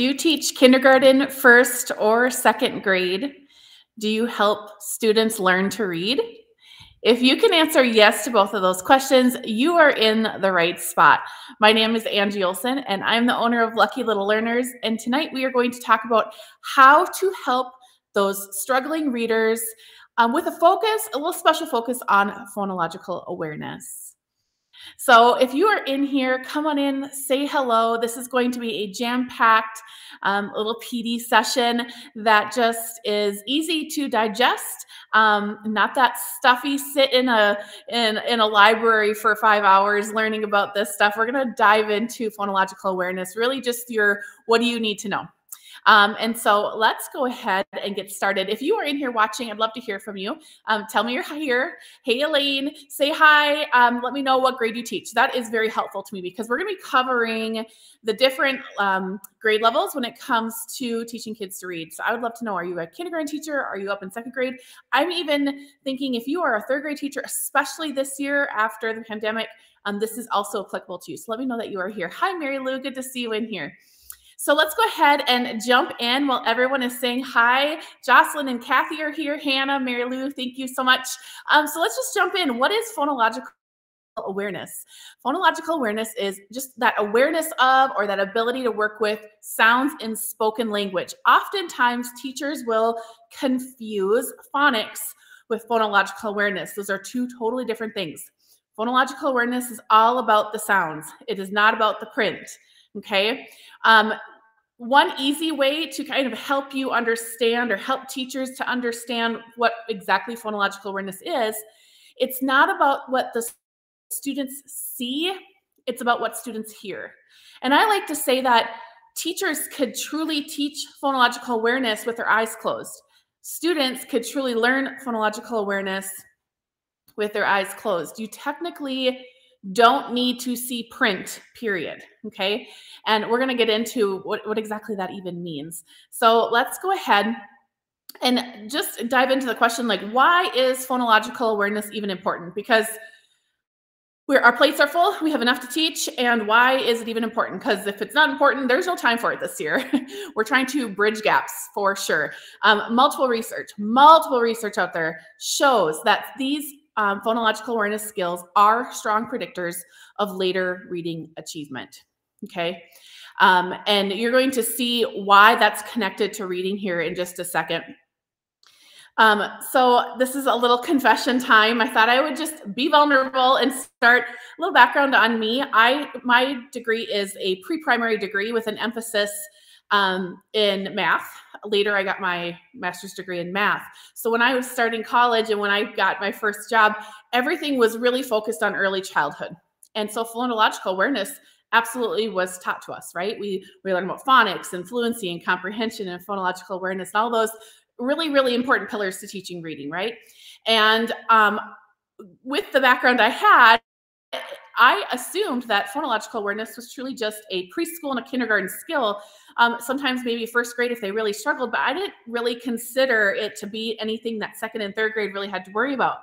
Do you teach kindergarten, first, or second grade? Do you help students learn to read? If you can answer yes to both of those questions, you are in the right spot. My name is Angie Olson, and I'm the owner of Lucky Little Learners. And tonight we are going to talk about how to help those struggling readers with a little special focus on phonological awareness. So if you are in here, come on in, say hello. This is going to be a jam-packed little PD session that just is easy to digest. Not that stuffy sit in a library for 5 hours learning about this stuff. We're going to dive into phonological awareness, really just your what do you need to know. And so let's go ahead and get started. If you are in here watching, I'd love to hear from you. Tell me you're here. Hey, Elaine, say hi. Let me know what grade you teach. That is very helpful to me because we're going to be covering the different grade levels when it comes to teaching kids to read. So I would love to know, are you a kindergarten teacher? Are you up in second grade? I'm even thinking if you are a third grade teacher, especially this year after the pandemic, this is also applicable to you. So let me know that you are here. Hi, Mary Lou. Good to see you in here. So let's go ahead and jump in while everyone is saying hi. Jocelyn and Kathy are here. Hannah, Mary Lou, thank you so much. So let's just jump in. What is phonological awareness? Phonological awareness is just that awareness of or that ability to work with sounds in spoken language. Oftentimes, teachers will confuse phonics with phonological awareness. Those are two totally different things. Phonological awareness is all about the sounds. It is not about the print. Okay. One easy way to kind of help you understand or help teachers to understand what exactly phonological awareness is, it's not about what the students see, it's about what students hear. And I like to say that teachers could truly teach phonological awareness with their eyes closed. Students could truly learn phonological awareness with their eyes closed. You technically don't need to see print, period, okay? And we're gonna get into what exactly that even means. So let's go ahead and just dive into the question, like, why is phonological awareness even important? Because our plates are full, we have enough to teach, and why is it even important? Because if it's not important, there's no time for it this year. We're trying to bridge gaps for sure. Multiple research out there shows that these phonological awareness skills are strong predictors of later reading achievement, okay? And you're going to see why that's connected to reading here in just a second. So this is a little confession time. I thought I would just be vulnerable and start a little background on me. My degree is a pre-primary degree with an emphasis in math. Later, I got my master's degree in math. So when I was starting college and when I got my first job, everything was really focused on early childhood. And so phonological awareness absolutely was taught to us, right? We learned about phonics and fluency and comprehension and phonological awareness and all those really, really important pillars to teaching reading, right? And with the background I had, I assumed that phonological awareness was truly just a preschool and a kindergarten skill, sometimes maybe first grade if they really struggled, but I didn't really consider it to be anything that second and third grade really had to worry about.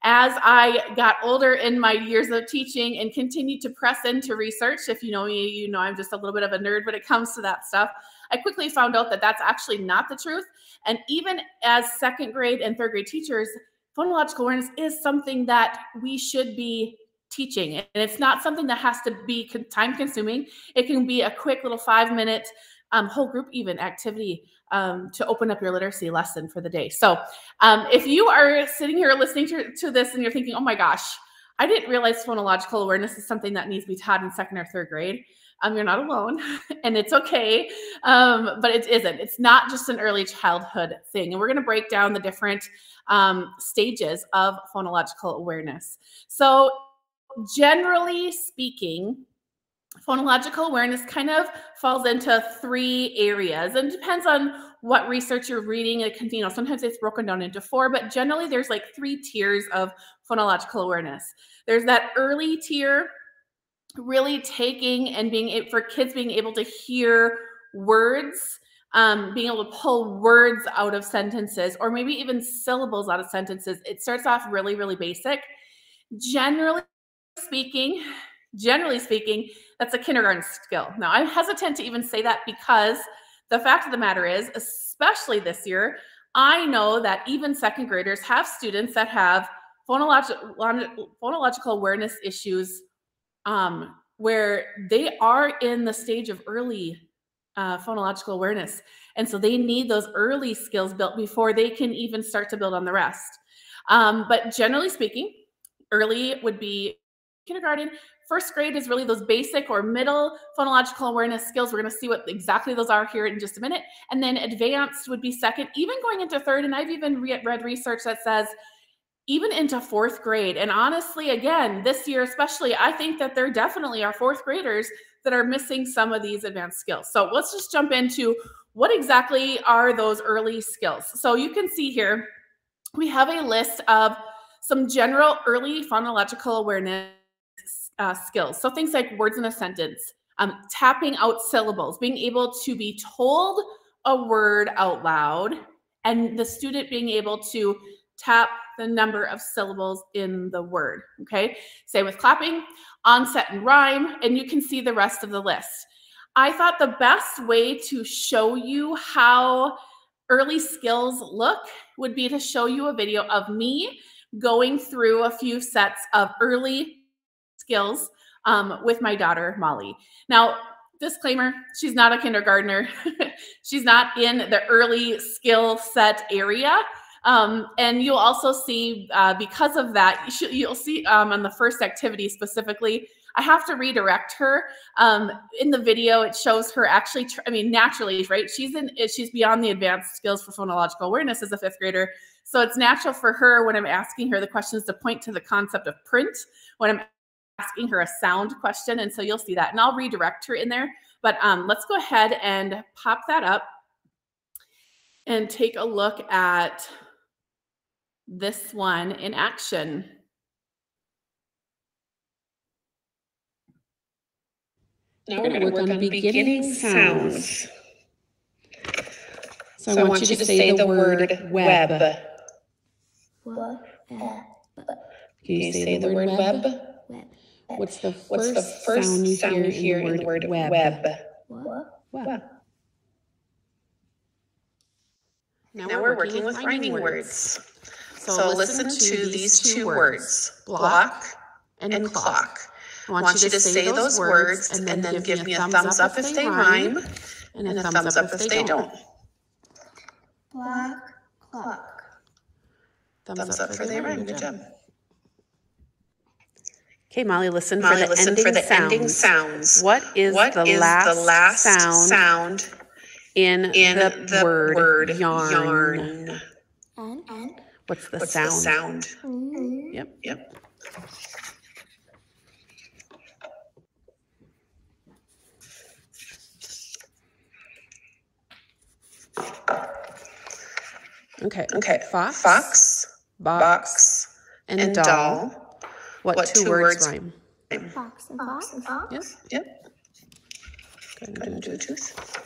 As I got older in my years of teaching and continued to press into research, if you know me, you know I'm just a little bit of a nerd when it comes to that stuff, I quickly found out that that's actually not the truth. And even as second grade and third grade teachers, phonological awareness is something that we should be teaching. And it's not something that has to be time consuming. It can be a quick little 5-minute whole group even activity to open up your literacy lesson for the day. So if you are sitting here listening to this and you're thinking, oh my gosh, I didn't realize phonological awareness is something that needs to be taught in second or third grade. You're not alone and it's okay, but it isn't. It's not just an early childhood thing. And we're going to break down the different stages of phonological awareness. So generally speaking, phonological awareness kind of falls into 3 areas and depends on what research you're reading. It can, sometimes it's broken down into 4, but generally there's like 3 tiers of phonological awareness. There's that early tier, really taking and for kids being able to hear words, being able to pull words out of sentences or maybe even syllables out of sentences. It starts off really, really basic. Generally speaking, Generally speaking, that's a kindergarten skill. Now, I'm hesitant to even say that because the fact of the matter is, especially this year, I know that even second graders have students that have phonological awareness issues, where they are in the stage of early phonological awareness. And so they need those early skills built before they can even start to build on the rest. But generally speaking, early would be kindergarten. First grade is really those basic or middle phonological awareness skills. We're going to see what exactly those are here in just a minute. And then advanced would be second, even going into third. And I've even read research that says even into fourth grade. And honestly, again, this year especially, I think that there definitely are fourth graders that are missing some of these advanced skills. So let's just jump into what exactly are those early skills. So you can see here, we have a list of some general early phonological awareness skills. So things like words in a sentence, tapping out syllables, being able to be told a word out loud, and the student being able to tap the number of syllables in the word, okay? Same with clapping, onset and rhyme, and you can see the rest of the list. I thought the best way to show you how early skills look would be to show you a video of me going through a few sets of early skills with my daughter, Molly. Now, disclaimer, she's not a kindergartner. She's not in the early skill set area. And you'll also see, because of that, you'll see on the first activity specifically, I have to redirect her. In the video, it shows her actually, naturally, right? She's beyond the advanced skills for phonological awareness as a fifth grader. So it's natural for her when I'm asking her the questions to point to the concept of print, when I'm asking her a sound question. And so you'll see that, and I'll redirect her in there. But let's go ahead and pop that up and take a look at this one in action. Now we're going to work on beginning sounds. So I want you to say the word web. Can you say the word web? What's the first sound you hear in the word web? Web. Now we're working with rhyming words. So listen to these two words, block and clock. I want you to say those words and then give me a thumbs up if they rhyme and a thumbs up if they don't. Block, clock. Thumbs up for they rhyme. Good job. Okay, Molly, listen for the ending sounds. What is the last sound in the word yarn? What's the sound? Yep. Okay. Fox, box, and doll. What two words rhyme? Fox and fox. Yep. Go ahead and do a tooth.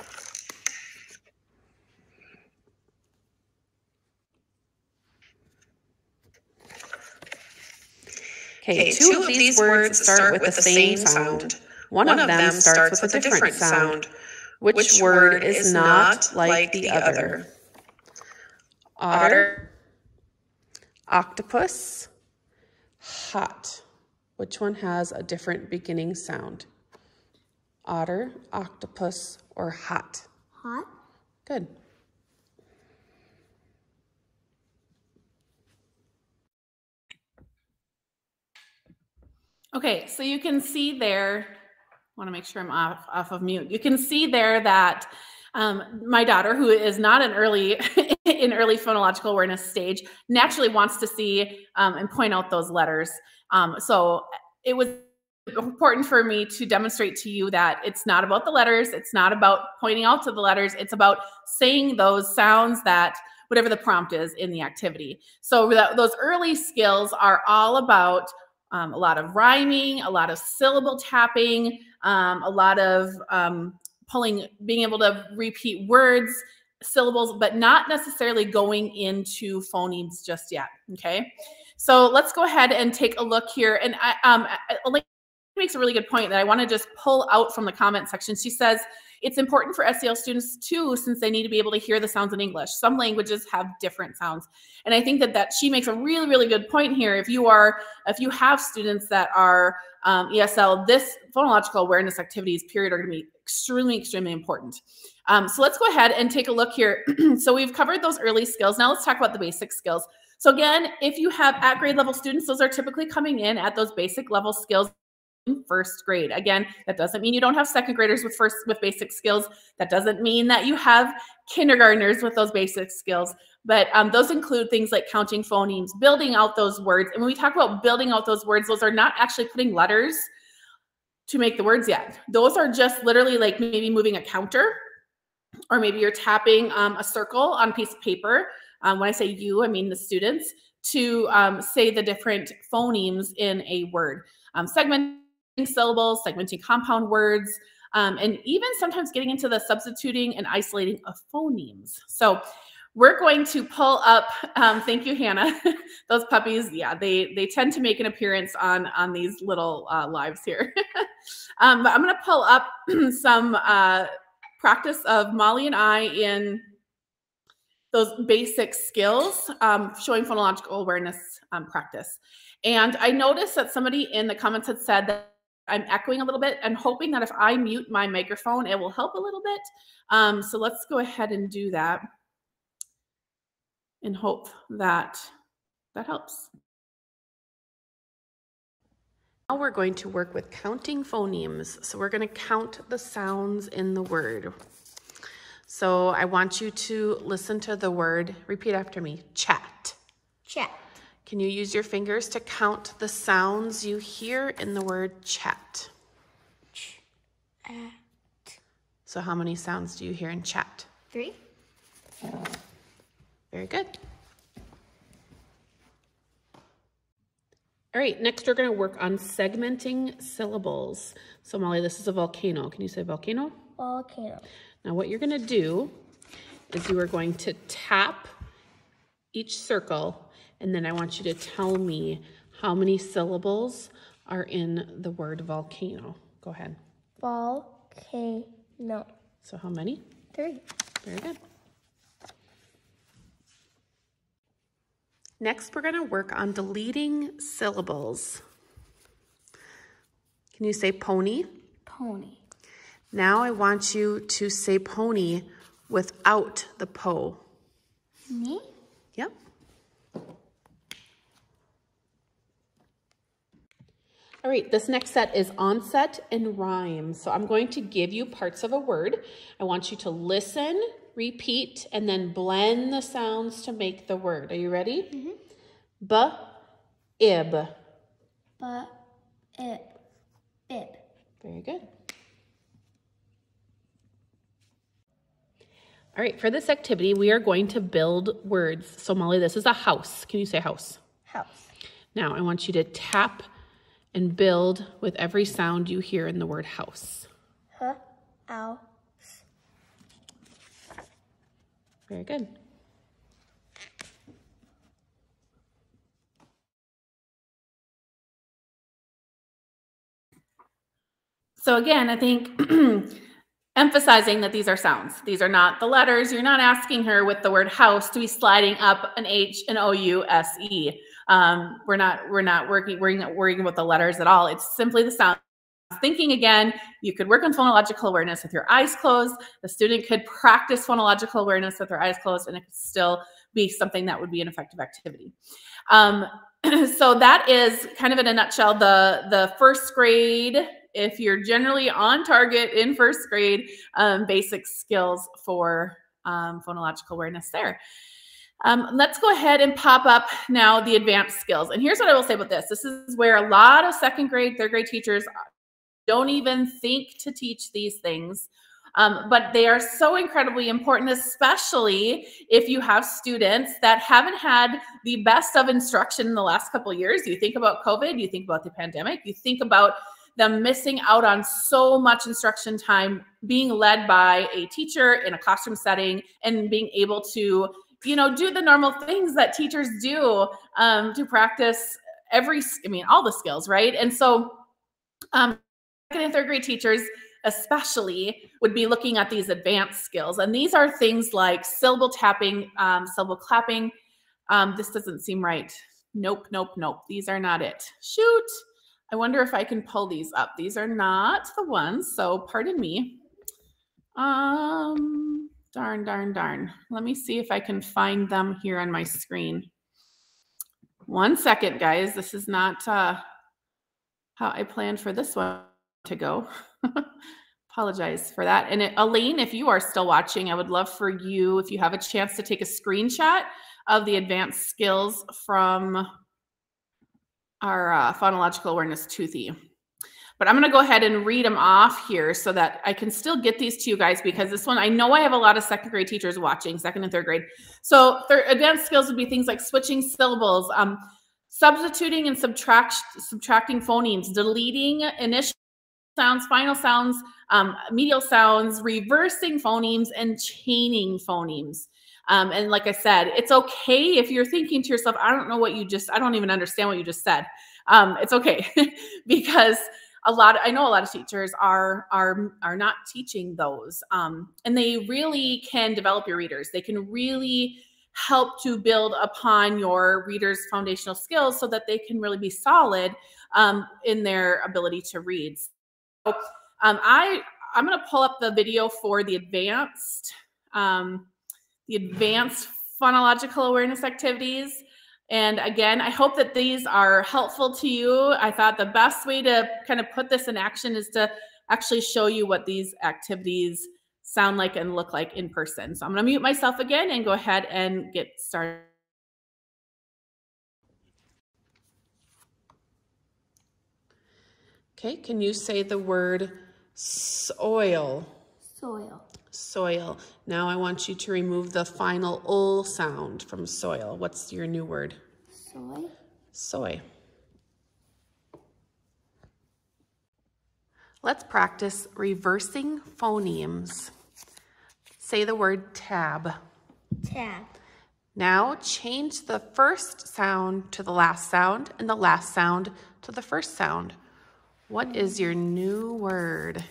Okay, two of these words start with the same sound. One of them starts with a different sound. Which word is not like the other? Otter, octopus, hot. Which one has a different beginning sound? Otter, octopus, or hot? Hot. Good. Okay, so you can see there, I want to make sure I'm off of mute. You can see there that my daughter, who is not in early phonological awareness stage, naturally wants to see and point out those letters. So it was important for me to demonstrate to you that it's not about the letters. It's not about pointing out to the letters. It's about saying those sounds that whatever the prompt is in the activity. So those early skills are all about a lot of rhyming, a lot of syllable tapping, a lot of being able to repeat words, syllables, but not necessarily going into phonemes just yet, okay? So let's go ahead and take a look here. And Elena makes a really good point that I want to just pull out from the comment section. She says, it's important for SEL students too, since they need to be able to hear the sounds in English. Some languages have different sounds. And I think that she makes a really, really good point here. If you have students that are ESL, this phonological awareness activities period are going to be extremely, extremely important. So let's go ahead and take a look here. So we've covered those early skills. Now let's talk about the basic skills. So again, if you have at grade level students, those are typically coming in at those basic level skills in first grade. Again, that doesn't mean you don't have second graders with basic skills. That doesn't mean that you have kindergartners with those basic skills. But those include things like counting phonemes, building out those words. And when we talk about building out those words, those are not actually putting letters to make the words yet. Those are just literally like maybe moving a counter, or maybe you're tapping a circle on a piece of paper. When I say you, I mean the students, to say the different phonemes in a word. Segmenting syllables, segmenting compound words, and even sometimes getting into the substituting and isolating of phonemes. So we're going to pull up, thank you, Hannah. Those puppies, yeah, they tend to make an appearance on these little lives here. But I'm going to pull up some practice of Molly and I in those basic skills, showing phonological awareness practice. And I noticed that somebody in the comments had said that I'm echoing a little bit. I'm hoping that if I mute my microphone, it will help a little bit. So let's go ahead and do that and hope that that helps. Now we're going to work with counting phonemes. So we're going to count the sounds in the word. So I want you to listen to the word, repeat after me, chat. Chat. Can you use your fingers to count the sounds you hear in the word chat? Chat. So how many sounds do you hear in chat? 3. Very good. All right, next we're going to work on segmenting syllables. So Molly, this is a volcano. Can you say volcano? Volcano. Now what you're going to do is you are going to tap each circle, and then I want you to tell me how many syllables are in the word volcano. Go ahead. Volcano. So how many? 3. Very good. Next, we're going to work on deleting syllables. Can you say pony? Pony. Now I want you to say pony without the po. Me? Yep. All right, this next set is onset and rhyme. So I'm going to give you parts of a word. I want you to listen, repeat, and then blend the sounds to make the word. Are you ready? Mm-hmm. B-ib. B-ib. Bib. Very good. All right, for this activity, we are going to build words. So Molly, this is a house. Can you say house? House. Now I want you to tap and build with every sound you hear in the word house. House. Very good. So again, I think emphasizing that these are sounds. These are not the letters. You're not asking her with the word house to be sliding up an H, an O-U-S-E. We're not worrying about the letters at all. It's simply the sound. Thinking again, you could work on phonological awareness with your eyes closed. The student could practice phonological awareness with their eyes closed, and it could still be something that would be an effective activity. So that is kind of in a nutshell the first grade, if you're generally on target in first grade, basic skills for phonological awareness there. Let's go ahead and pop up now the advanced skills. And here's what I will say about this. This is where a lot of second grade, third grade teachers don't even think to teach these things. But they are so incredibly important, especially if you have students that haven't had the best of instruction in the last couple of years. You think about COVID, you think about the pandemic, you think about them missing out on so much instruction time being led by a teacher in a classroom setting and being able to, you know, do the normal things that teachers do to practice all the skills, right? And so Second and third grade teachers especially would be looking at these advanced skills. And these are things like syllable tapping, syllable clapping. This doesn't seem right. Nope, nope, nope. These are not it. Shoot. I wonder if I can pull these up. These are not the ones, so pardon me. Darn. Let me see if I can find them here on my screen. 1 second, guys. This is not how I planned for this one to go. Apologize for that. And Elaine, if you are still watching, I would love for you, if you have a chance, to take a screenshot of the advanced skills from our Phonological Awareness Toothy. But I'm going to go ahead and read them off here so that I can still get these to you guys, because this one, I know I have a lot of second grade teachers watching, second and third grade. So advanced skills would be things like switching syllables, substituting and subtracting phonemes, deleting initial sounds, final sounds, medial sounds, reversing phonemes, and chaining phonemes. And like I said, it's okay if you're thinking to yourself, I don't even understand what you just said. It's okay because I know a lot of teachers are not teaching those. And they really can develop your readers. They can really help to build upon your readers' foundational skills so that they can really be solid in their ability to read. So I'm going to pull up the video for the advanced phonological awareness activities. And again, I hope that these are helpful to you. I thought the best way to kind of put this in action is to actually show you what these activities sound like and look like in person. So I'm going to mute myself again and go ahead and get started. Okay, can you say the word soil? Soil. Soil. Now I want you to remove the final ul sound from soil. What's your new word? Soy. Soy. Let's practice reversing phonemes. Say the word tab. Tab. Now change the first sound to the last sound and the last sound to the first sound. What is your new word?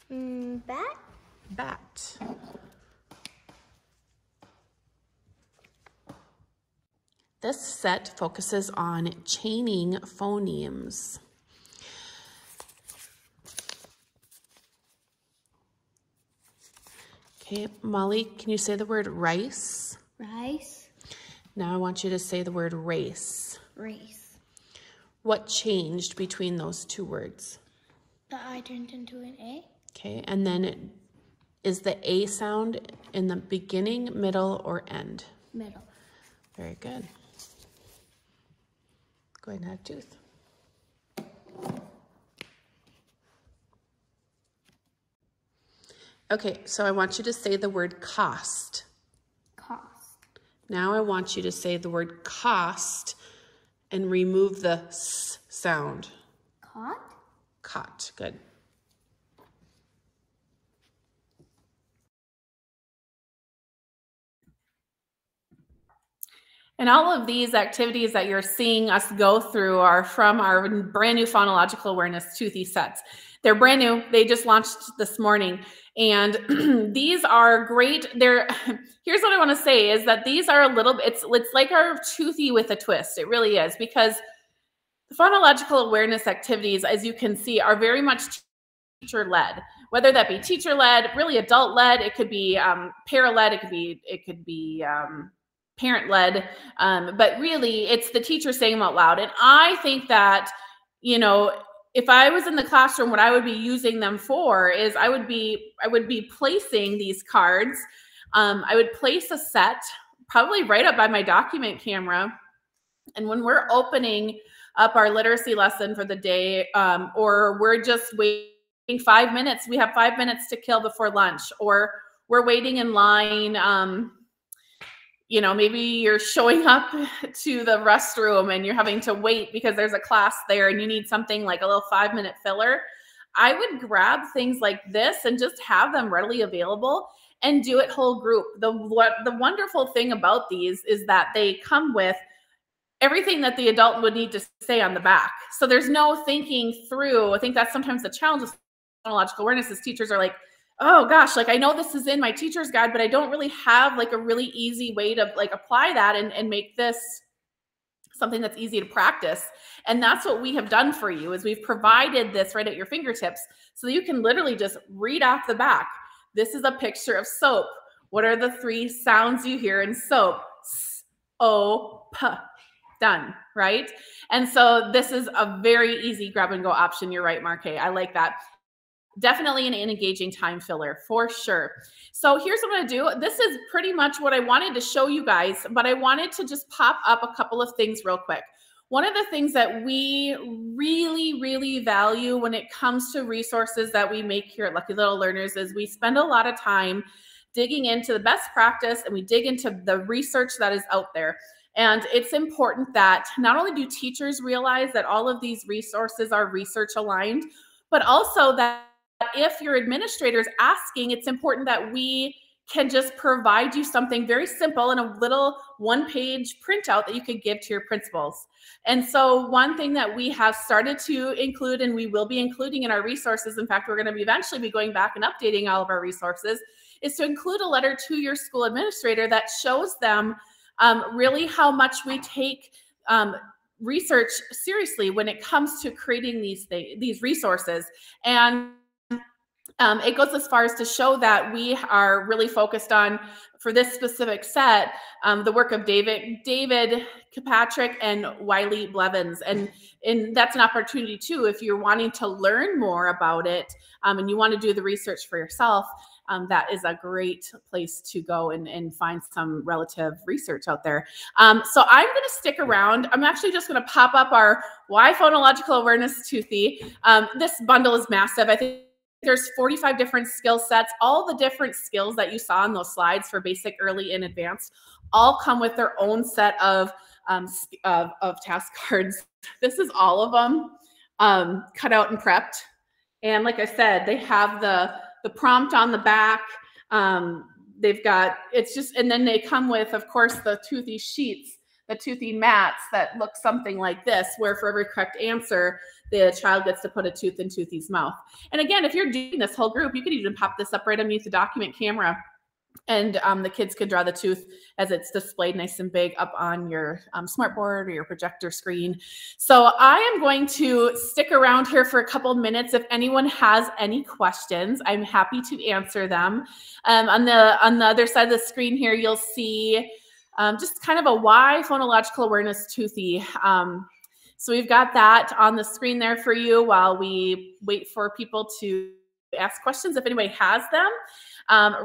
Bat. Bat. This set focuses on chaining phonemes. Okay, Molly, can you say the word rice? Rice. Now I want you to say the word race. Race. What changed between those two words? The I turned into an A. Okay, and then is the A sound in the beginning, middle, or end? Middle. Very good. Go ahead and have a tooth. Okay, so I want you to say the word cost. Cost. Now I want you to say the word cost and remove the S sound. Caught. Caught, good. And all of these activities that you're seeing us go through are from our brand new Phonological Awareness Toothy sets. They're brand new. They just launched this morning. And these are great. Here's what I want to say is that these are a little bit, it's like our Toothy with a twist. It really is, because the Phonological Awareness activities, as you can see, are very much teacher-led, whether that be teacher-led, really adult-led. It could be para-led. It could be parent-led, but really it's the teacher saying them out loud. And I think that, you know, if I was in the classroom, what I would be using them for is I would be placing these cards. I would place a set probably right up by my document camera. And when we're opening up our literacy lesson for the day, or we're just waiting 5 minutes, we have 5 minutes to kill before lunch, or we're waiting in line, you know, maybe you're showing up to the restroom and you're having to wait because there's a class there and you need something like a little 5-minute filler. I would grab things like this and just have them readily available and do it whole group. The wonderful thing about these is that they come with everything that the adult would need to say on the back. So there's no thinking through. I think that's sometimes the challenge with phonological awareness is teachers are like, oh gosh, like I know this is in my teacher's guide, but I don't really have like a really easy way to like apply that and make this something that's easy to practice. And that's what we have done for you is we've provided this right at your fingertips so that you can literally just read off the back. This is a picture of soap. What are the 3 sounds you hear in soap? S, O, P. Done, right? And so this is a very easy grab and go option. You're right, Marque. I like that. Definitely an engaging time filler for sure. So here's what I'm gonna do. This is pretty much what I wanted to show you guys, but I wanted to just pop up a couple of things real quick. One of the things that we really, really value when it comes to resources that we make here at Lucky Little Learners is we spend a lot of time digging into the best practice and we dig into the research that is out there. And it's important that not only do teachers realize that all of these resources are research aligned, but also that if your administrator is asking, it's important that we can just provide you something very simple in a little 1-page printout that you could give to your principals. And so one thing that we have started to include, and we will be including in our resources, in fact, we're going to eventually be going back and updating all of our resources, is to include a letter to your school administrator that shows them really how much we take research seriously when it comes to creating these resources. And it goes as far as to show that we are really focused on, for this specific set, the work of David Kirkpatrick and Wiley Blevins. And that's an opportunity too, if you're wanting to learn more about it and you want to do the research for yourself, that is a great place to go and find some relative research out there. So I'm going to stick around. I'm actually just going to pop up our Why Phonological Awareness Toothy. This bundle is massive. I think there's 45 different skill sets. All the different skills that you saw on those slides for basic, early, and advanced all come with their own set of task cards. This is all of them cut out and prepped. And like I said, they have the prompt on the back. They've got, it's just, and then they come with, of course, the toothy sheets, the toothy mats that look something like this, where for every correct answer, the child gets to put a tooth in Toothy's mouth. And again, if you're doing this whole group, you could even pop this up right underneath the document camera, and the kids could draw the tooth as it's displayed nice and big up on your smartboard or your projector screen. So I am going to stick around here for a couple minutes. If anyone has any questions, I'm happy to answer them. On the other side of the screen here, you'll see just kind of a why phonological awareness toothy. So we've got that on the screen there for you while we wait for people to ask questions if anybody has them.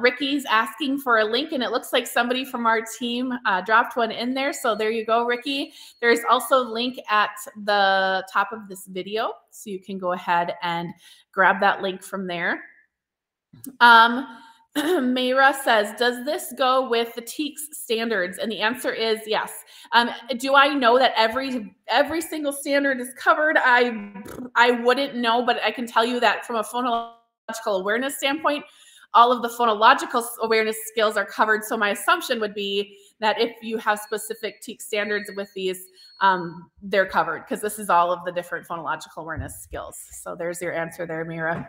Ricky's asking for a link, and it looks like somebody from our team dropped one in there. So there you go, Ricky. There's also a link at the top of this video, so you can go ahead and grab that link from there. Mayra says, does this go with the TEKS standards? And the answer is yes. Do I know that every single standard is covered? I wouldn't know, but I can tell you that from a phonological awareness standpoint, all of the phonological awareness skills are covered. So my assumption would be that if you have specific TEKS standards with these, they're covered, because this is all of the different phonological awareness skills. So there's your answer there, Mira.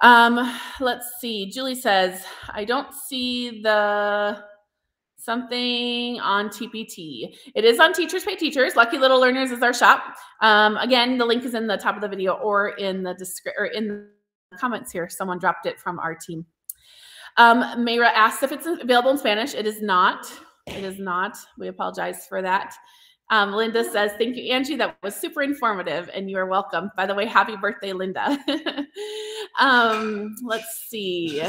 Let's see. Julie says, I don't see the something on TPT. It is on Teachers Pay Teachers. Lucky Little Learners is our shop. Again, the link is in the top of the video or in the comments here. Someone dropped it from our team. Mayra asked if it's available in Spanish. It is not. It is not. We apologize for that. Linda says, thank you, Angie. That was super informative, and you are welcome. By the way, happy birthday, Linda. Let's see.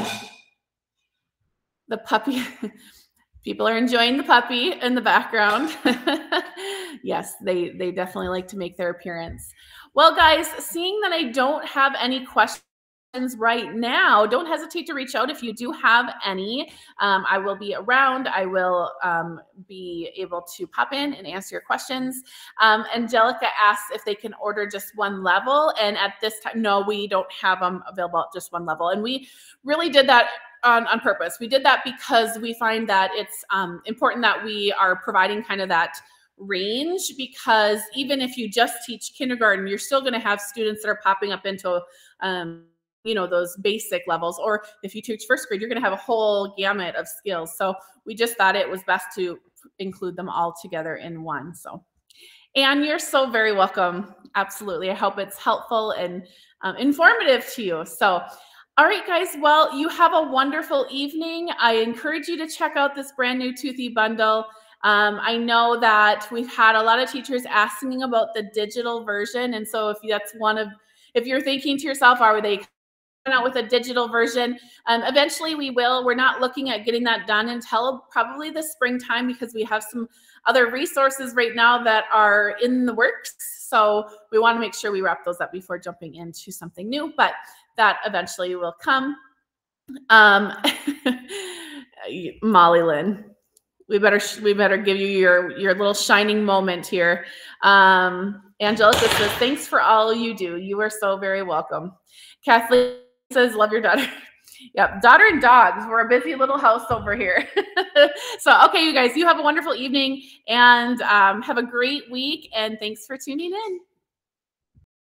The puppy. People are enjoying the puppy in the background. Yes, they definitely like to make their appearance. Well, guys, seeing that I don't have any questions right now, don't hesitate to reach out if you do have any. I will be around. I will be able to pop in and answer your questions. Angelica asked if they can order just one level, and at this time, no, we don't have them available at just one level. And we really did that on purpose. We did that because we find that it's important that we are providing kind of that range, because even if you just teach kindergarten, you're still going to have students that are popping up into those basic levels. Or if you teach first grade, you're going to have a whole gamut of skills. So we just thought it was best to include them all together in one. So, and you're so very welcome. Absolutely. I hope it's helpful and informative to you. So, all right, guys. Well, you have a wonderful evening. I encourage you to check out this brand new Toothy bundle. I know that we've had a lot of teachers asking about the digital version. And so if you're thinking to yourself, are they coming out with a digital version? Eventually we will. We're not looking at getting that done until probably the springtime, because we have some other resources right now that are in the works. So we want to make sure we wrap those up before jumping into something new, but that eventually will come. Molly Lynn, we better give you your little shining moment here. Angelica says, thanks for all you do. You are so very welcome. Kathleen says, love your daughter. Yep, daughter and dogs. We're a busy little house over here. So, okay, you guys, you have a wonderful evening, and have a great week, and thanks for tuning in.